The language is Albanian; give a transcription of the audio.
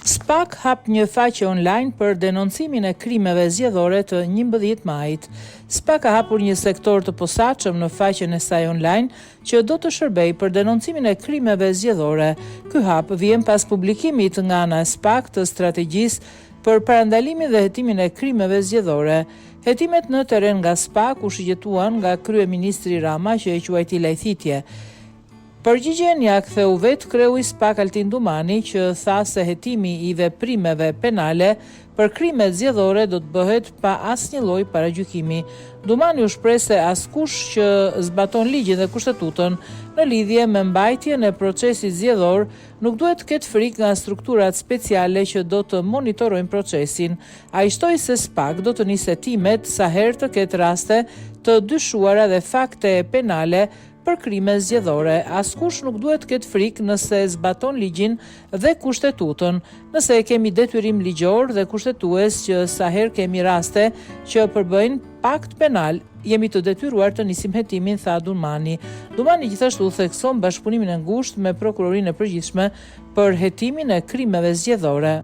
SPAK hap një faqe online për denoncimin e krimeve zgjedhore të 11 majit. SPAK ka hapur një sektor të posaçëm në faqen e saj online që do të shërbejë për denoncimin e krimeve zgjedhore. Ky hap vjen pas publikimit nga ana e SPAK të strategjisë për parandalimin dhe hetimin e krimeve zgjedhore. Hetimet në terren nga SPAK u shigjetuan nga kryeministri Rama që e quajti lajthitje. Përgjigjen ja ktheu vetë kreu i SPAK Altin Dumani që tha se hetimi i veprimeve penale për krimet zgjedhore do të bëhet pa asnjë lloj paragjykimi. Dumani u shpreh se askush që zbaton ligjin dhe kushtetutën në lidhje me mbajtjen e procesit zgjedhor nuk duhet të ketë frikë nga strukturat speciale që do të monitorojnë procesin. Ai shtoi se SPAK do të nisë hetimet sa herë të ketë raste të dyshuara dhe fakte penale për krime zgjedhore. Askush nuk duhet të ketë frikë nëse zbaton ligjin dhe kushtetutën. Nëse kemi detyrim ligjor dhe kushtetues që sa herë kemi raste që përbëjnë pakt penal, jemi të detyruar të nisim hetimin, tha Dumani. Dumani gjithashtu thekson bashkëpunimin e ngushtë me prokurorinë e përgjithshme për hetimin e krimeve zgjedhore.